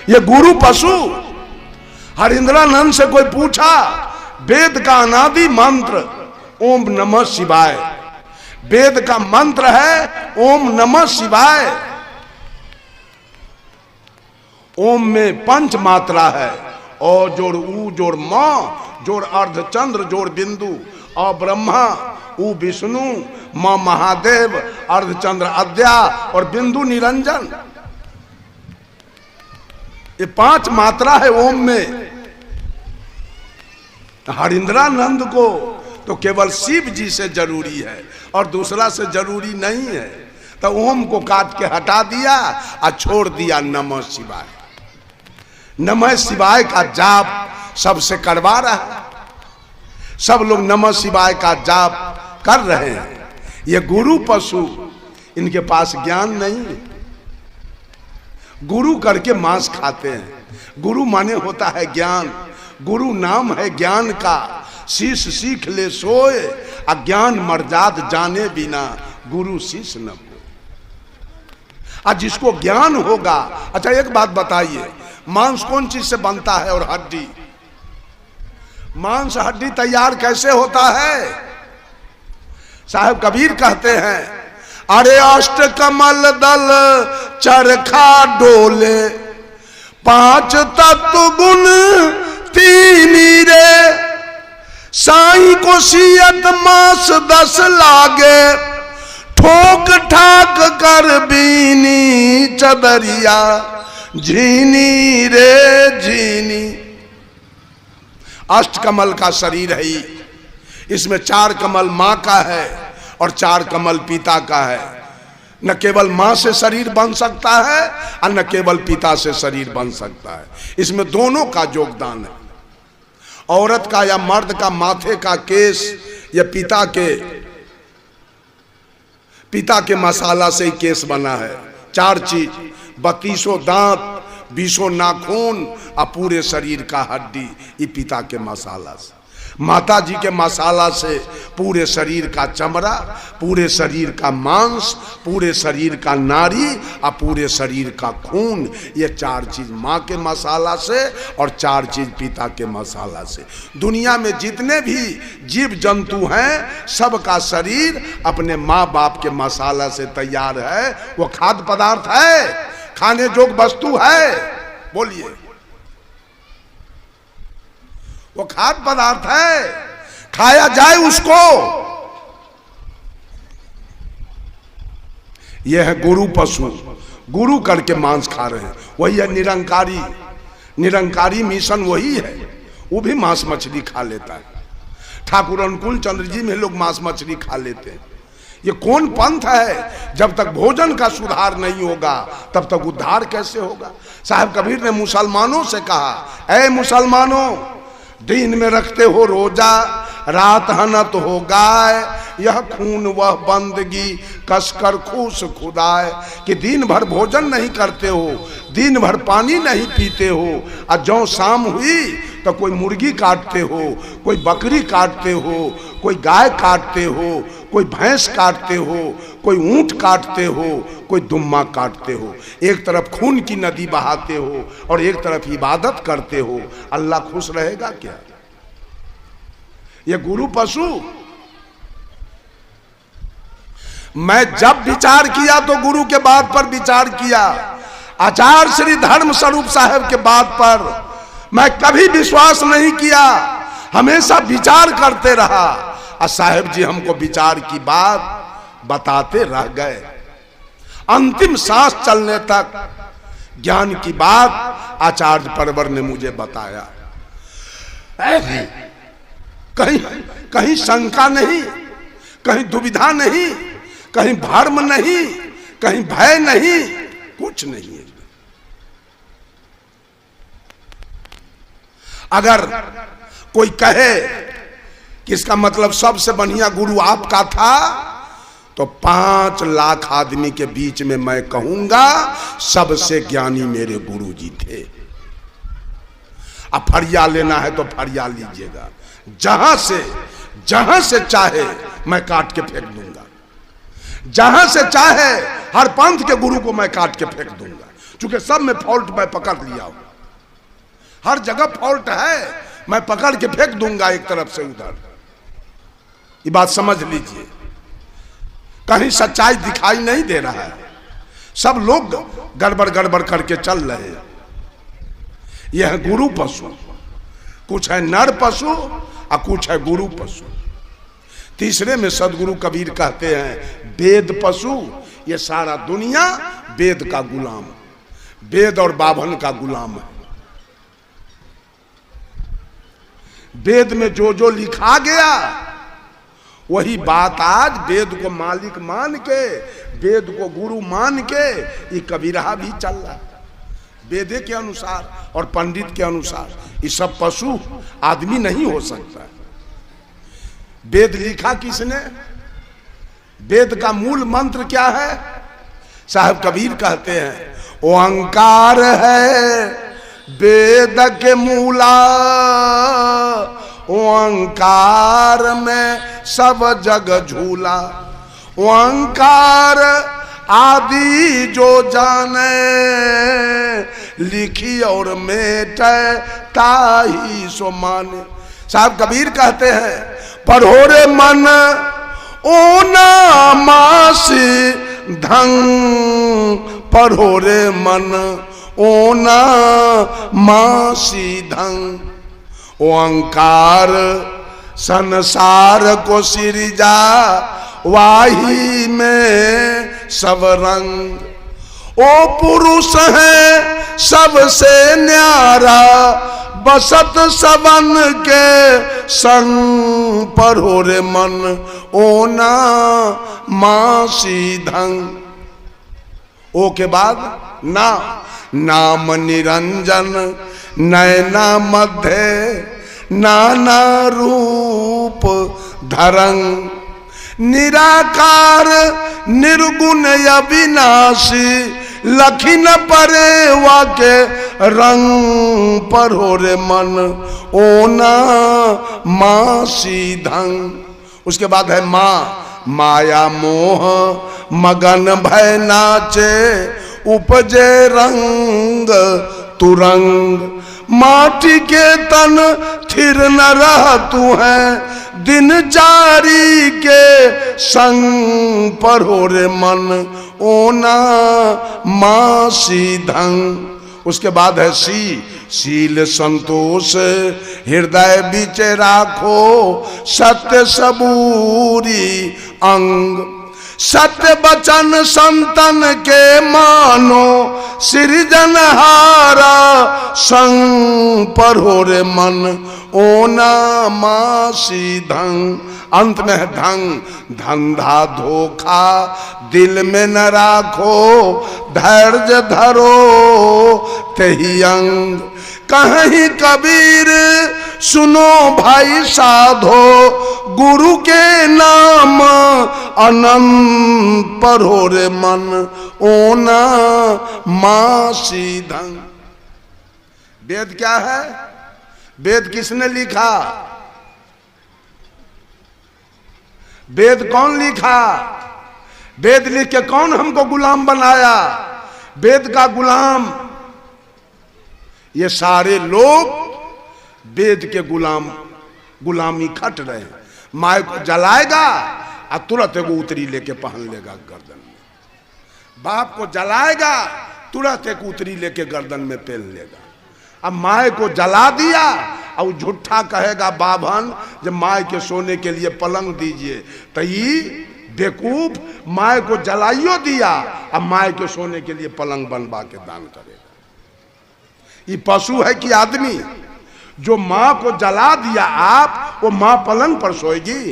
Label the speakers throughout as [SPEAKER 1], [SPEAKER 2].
[SPEAKER 1] ये गुरु पशु। हरिंद्रानंद से कोई पूछा, वेद का अनादि मंत्र ओम नमः शिवाय, वेद का मंत्र है ओम नमः शिवाय। ओम में 5 मात्रा है, ओ जोड़ ऊ जोड़ म जोड़ अर्धचंद्र जोड़ बिंदु, अ ब्रह्मा ऊ विष्णु म महादेव अर्धचंद्र अद्या और बिंदु निरंजन। ये 5 मात्रा है ओम में। हरिंद्रानंद को तो केवल शिव जी से जरूरी है और दूसरा से जरूरी नहीं है, तो ओम को काट के हटा दिया और छोड़ दिया नमः शिवाय। नमः शिवाय का जाप सबसे करवा रहा है, सब लोग नमः शिवाय का जाप कर रहे हैं। ये गुरु पशु, इनके पास ज्ञान नहीं है। गुरु करके मांस खाते हैं। गुरु माने होता है ज्ञान, गुरु नाम है ज्ञान का। शीश सीख ले सोए, अज्ञान मर्जाद जाने बिना गुरु शीश न हो। आज जिसको ज्ञान होगा। अच्छा एक बात बताइए, मांस कौन चीज से बनता है और हड्डी? मांस हड्डी तैयार कैसे होता है? साहब कबीर कहते हैं, अरे अष्ट कमल दल चरखा डोले, 5 तत्व गुण 3 रे, साईं को सियत मास 10 लागे, ठोक ठाक कर बीनी चदरिया झीनी रे झीनी। अष्ट कमल का शरीर है, इसमें 4 कमल मां का है और 4 कमल पिता का है। न केवल मां से शरीर बन सकता है और न केवल पिता से शरीर बन सकता है, इसमें दोनों का योगदान है। औरत का या मर्द का माथे का केस या पिता के मसाला से ही केस बना है। 4 चीज, 32 दांत, 20 नाखून और पूरे शरीर का हड्डी, ये पिता के मसाला से। माता जी के मसाला से पूरे शरीर का चमड़ा, पूरे शरीर का मांस, पूरे शरीर का नाड़ी और पूरे शरीर का खून। ये 4 चीज माँ के मसाला से और 4 चीज पिता के मसाला से। दुनिया में जितने भी जीव जंतु हैं, सबका शरीर अपने माँ बाप के मसाला से तैयार है। वो खाद्य पदार्थ है, खाने योग्य वस्तु है। बोलिए, वो खाद्य पदार्थ है, खाया जाए उसको। यह है गुरु पशु, गुरु करके मांस खा रहे हैं। वही है निरंकारी, निरंकारी मिशन वही है। वो भी मांस मछली खा लेता है। ठाकुर अनुकूल चंद्र जी में लोग मांस मछली खा लेते हैं। ये कौन पंथ है? जब तक भोजन का सुधार नहीं होगा तब तक उद्धार कैसे होगा? साहब कबीर ने मुसलमानों से कहा, ऐ मुसलमानों, दिन में रखते हो रोजा, रात हनत हो गाय, यह खून वह बंदगी कसकर खूस खुदाए। कि दिन भर भोजन नहीं करते हो, दिन भर पानी नहीं पीते हो, और जो शाम हुई तो कोई मुर्गी काटते हो, कोई बकरी काटते हो, कोई गाय काटते हो, कोई भैंस काटते हो, कोई ऊंट काटते हो, कोई दुम्मा काटते हो। एक तरफ खून की नदी बहाते हो और एक तरफ इबादत करते हो। अल्लाह खुश रहेगा क्या? ये गुरु पशु। मैं जब विचार किया तो गुरु के बात पर विचार किया। आचार्य श्री धर्म स्वरूप साहब के बात पर मैं कभी विश्वास नहीं किया, हमेशा विचार करते रहा। और साहब जी हमको विचार की बात बताते रह गए। अंतिम सांस चलने तक ज्ञान की बात आचार्य परवर ने मुझे बताया। कहीं कहीं शंका नहीं, कहीं दुविधा नहीं, कहीं भ्रम नहीं, कहीं भय नहीं, कुछ नहीं है। अगर कोई कहे कि इसका मतलब सबसे बढ़िया गुरु आपका था, तो 5 लाख आदमी के बीच में मैं कहूंगा सबसे ज्ञानी मेरे गुरु जी थे। अब फरिया लेना है तो फरिया लीजिएगा, जहां से चाहे मैं काट के फेंक दूंगा, जहां से चाहे हर पंथ के गुरु को मैं काट के फेंक दूंगा। चूंकि सब में फॉल्ट मैं पकड़ लिया हूं, हर जगह फॉल्ट है, मैं पकड़ के फेंक दूंगा एक तरफ से उधर। ये बात समझ लीजिए, कहीं सच्चाई दिखाई नहीं दे रहा है, सब लोग गड़बड़ गड़बड़ करके चल रहे हैं। यह है गुरु पशु, कुछ है नर पशु और कुछ है गुरु पशु। तीसरे में सदगुरु कबीर कहते हैं वेद पशु। ये सारा दुनिया वेद का गुलाम, वेद और बाभन का गुलाम है। वेद में जो जो लिखा गया वही बात आज वेद को मालिक मान के, वेद को गुरु मान के ये कबीरा भी चल रहा है वेदे के अनुसार और पंडित के अनुसार। ये सब पशु आदमी नहीं हो सकता। वेद लिखा किसने? वेद का मूल मंत्र क्या है? साहब कबीर कहते हैं ओंकार है वेद के मूला, ओंकार में सब जग झूला। ओंकार आदि जो जाने, लिखी और मेटे ताही सो माने। साहब कबीर कहते हैं पढ़ो रे मन ओना मासी धंग, पढ़ो रे मन ओना मासी धंग। ओंकार संसार को सिरजा, वाही में सब रंग। ओ पुरुष है सबसे न्यारा, बसत सबन के संग। पढ़ो रे मन ओना मासी धंग। ओ के बाद ना, नाम निरंजन नयना मध्य, नाना रूप धरंग। निराकार निर्गुण अविनाशी, लखिन परे वाके रंग। पढ़ो रे मन ओना मासी धंग। उसके बाद है माँ, माया मोह मगन भय नाचे, उपजे रंग तुरंग। माटी के तन थिर न रह तू है, दिनचारी के संग। पढ़ो रे मन ओना मासी धंग। उसके बाद है सी, शील संतोष हृदय बीच राखो, सत्य सबूरी अंग। सत्य बचन संतन के मानो, सृजनहारा संग। पढ़ो रे मन ओना मासी धंग। अंत में है धंग, धंधा धोखा दिल में न राखो, धैर्य धरो तेहि अंग। कहीं कबीर सुनो भाई साधो, गुरु के नाम अनंत। पढ़ो रे मन ओना मासी धंग। वेद क्या है? वेद किसने लिखा? वेद कौन लिखा? वेद लिख के कौन हमको गुलाम बनाया? वेद का गुलाम ये सारे लोग वेद के गुलामी खट रहे हैं। माय को जलाएगा और तुरंत एगो उतरी लेके पहन लेगा गर्दन में। बाप को जलाएगा तुरंत एक उतरी लेके गर्दन में पहन लेगा। अब माय को जला दिया और झूठा कहेगा बाभन जब माय के सोने के लिए पलंग दीजिए, तो ये बेवकूफ माय को जलाइयो दिया अब माय के सोने के लिए पलंग बनवा के दान करेगा। ये पशु है कि आदमी? जो माँ को जला दिया आप, वो माँ पलंग पर सोएगी,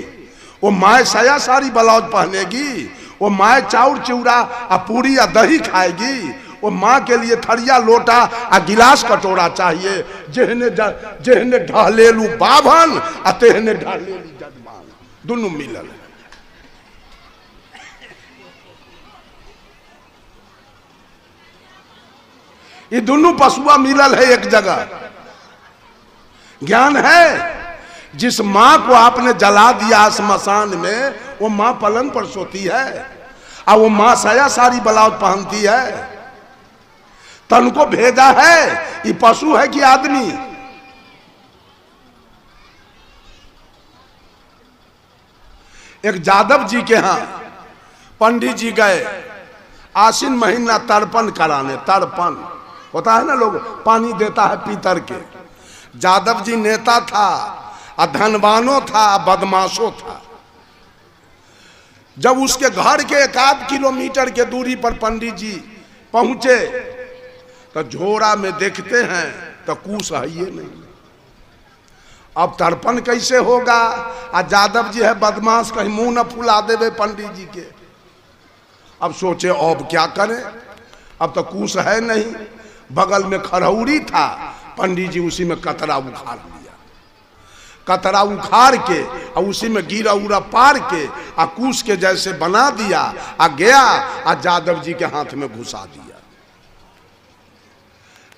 [SPEAKER 1] वो माँ साया साड़ी ब्लाउज पहनेगी, वो माँ चाउर चिवड़ा और पूरी या दही खाएगी, वो माँ के लिए थरिया लोटा आ गिलास कटोरा चाहिए। जेहने ढहलेलू बाभन आ तेहने ढहलेलू जजमान, दोनों मिलल। ये दोनों पशुआ मिलल है एक जगह। ज्ञान है। जिस माँ को आपने जला दिया स्मशान में, वो माँ पलंग पर सोती है और वो माँ साया साड़ी ब्लाउज पहनती है। तन को भेजा है, ये पशु है कि आदमी? एक जादव जी के यहां पंडित जी गए, आश्विन महीना तर्पण कराने। तर्पण होता है ना, लोग पानी देता है पीतर के। जादव जी नेता था, धनवानो था, बदमाशो था। जब उसके घर के 1 किलोमीटर के दूरी पर पंडित जी पहुंचे तो झोरा में देखते हैं तो कुछ है ये नहीं। अब तर्पण कैसे होगा? जादव जी है बदमाश, कहीं मुंह न फुला देवे पंडित जी के। अब सोचे अब क्या करें, अब तो कुछ है नहीं। बगल में खरौड़ी था, पंडित जी उसी में कतरा उखाड़ लिया। कतरा उखाड़ के और उसी में गिरा उरा पार के कुश के जैसे बना दिया, गया जादव जी के हाथ में घुसा दिया।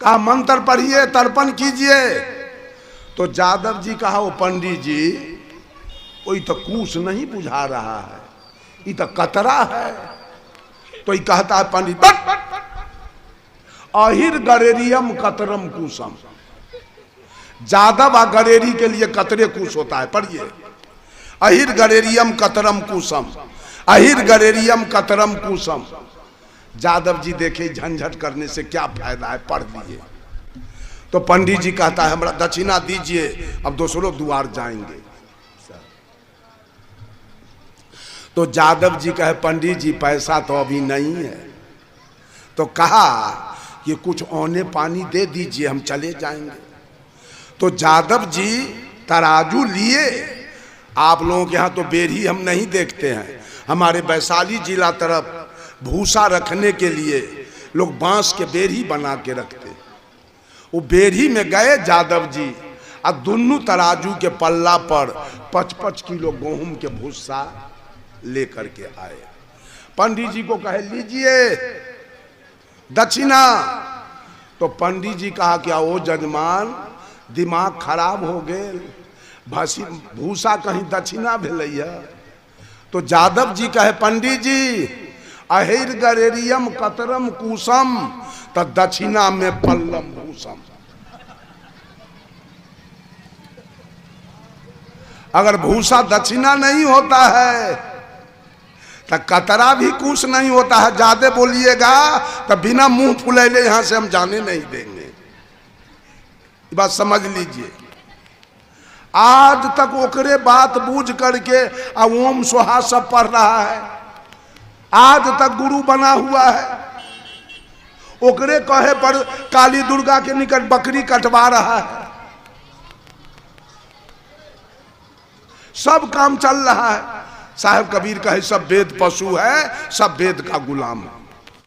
[SPEAKER 1] कहा मंत्र पढ़िए, तर्पण कीजिए। तो जादव जी कहा, वो पंडित जी वही तो कुश नहीं बुझा रहा है, ये तो कतरा है। तो ये कहता है पंडित, अहिर गरेरियम कतरम कुशम। जादव आ गरेरी के लिए कतरे कुश होता है, पढ़िए। अहिर गरेरियम कतरम कुशम, अहिर गरेरियम कतरम कुशम। जादव जी देखे झंझट करने से क्या फायदा है, पढ़ दिए। तो पंडित जी कहता है हमरा दक्षिणा दीजिए, अब दूसरों द्वार जाएंगे। तो जादव जी कहे पंडित जी पैसा तो अभी नहीं है। तो कहा कि कुछ औने पानी दे दीजिए, हम चले जाएंगे। तो जादव जी तराजू लिए। आप लोगों के यहाँ तो बेरी हम नहीं देखते हैं, हमारे वैशाली जिला तरफ भूसा रखने के लिए लोग बांस के बेरी बना के रखते। वो बेरी में गए जादव जी, और दोनों तराजू के पल्ला पर 5-5 किलो गेहूं के भूसा लेकर के आए। पंडित जी को कहे लीजिए दक्षिणा। तो पंडित जी कहा क्या ओ जजमान दिमाग खराब हो गए, भूसा कहीं दक्षिणा भेलैया। तो जादव जी कहे पंडित जी अहिर गरेरियम कतरम कुसम, तो दक्षिणा में पल्लम भूसम। अगर भूसा दक्षिणा नहीं होता है तो कतरा भी कुछ नहीं होता है। ज्यादा बोलिएगा तो बिना मुंह फुलैले यहां से हम जाने नहीं देंगे। ये बात समझ लीजिए। आज तक ओकरे बात बूझ करके ओम सोहा सब पढ़ रहा है, आज तक गुरु बना हुआ है। ओकरे कहे पर काली दुर्गा के निकट बकरी कटवा रहा है। सब काम चल रहा है। साहब कबीर कहे सब वेद पशु है, सब वेद का गुलाम है।